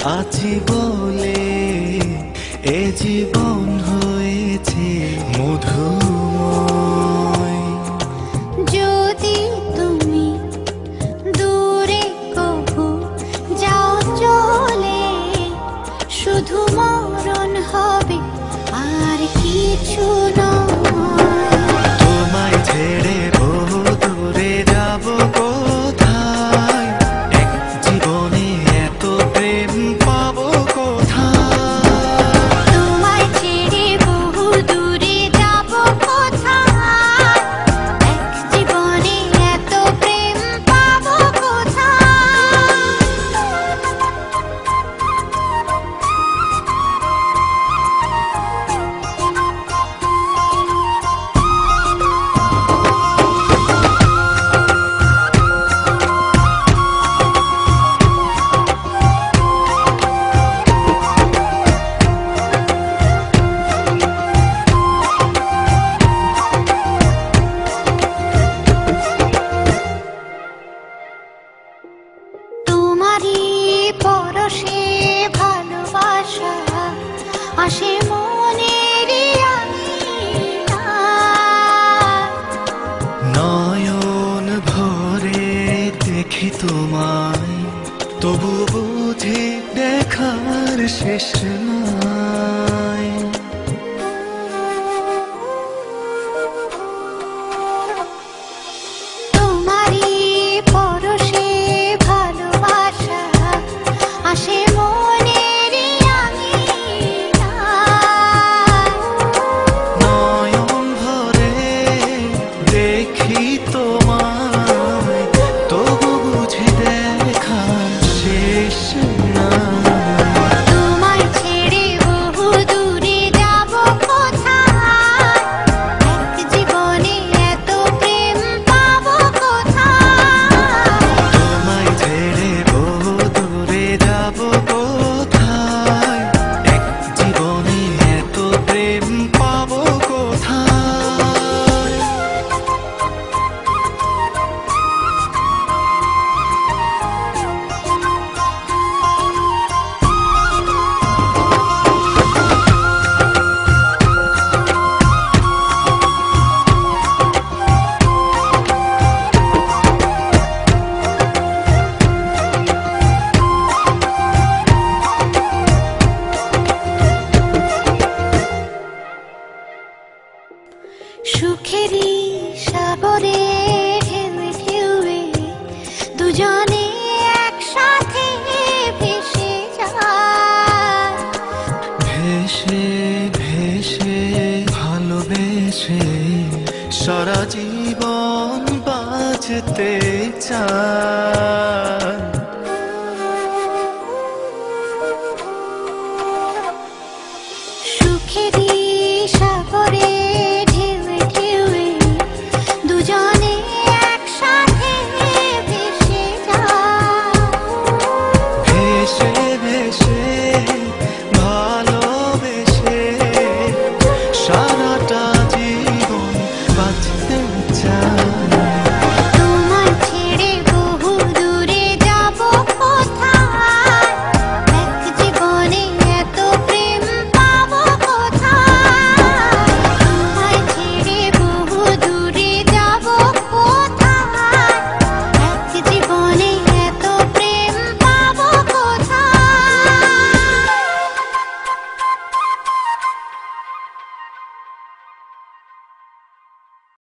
আছি বলে এ জীবন হয়েছে মধুময়। যদি তুমি দূরে কভু যাও চলে, শুধু মরণ হবে আর কিছু নয়। তোমায় ছেড়ে বহু দূরে যাব কোথায়, এক জীবনে এত প্রেম পাবো কোথায়। তোমায় ছেড়ে বহু দূরে যাব কোথায়, এক জীবনে এত প্রেম পাবো কোথায়। তোমারই পরশে ভালোবাসা আসে মনের আঙিনায়। নয়ন ভরে দেখি তোমায়, তবু বুঝি দেখার শেষ নাই। তোমারই পরশে ভালোবাসা আসে মনের আঙিনায়। নয়ন ভরে দেখি তোমায়, তবু বুঝি দেখার শেষ নাই। তোমায় ছেড়ে বহু দূরে যাব কোথায়, এক জীবনে এত প্রেম পাবো কোথায়। তোমায় ছেড়ে বহু দূরে যাব কোথায়, এক জীবনে এত প্রেম পাবো কোথায়। সুখেরই সাগরে ঢেউে ঢেউে দুজনে একসাথে ভেসে যায়। ভেসে ভেসে ভালোবেসে সারা জীবন বাঁচতে চাই।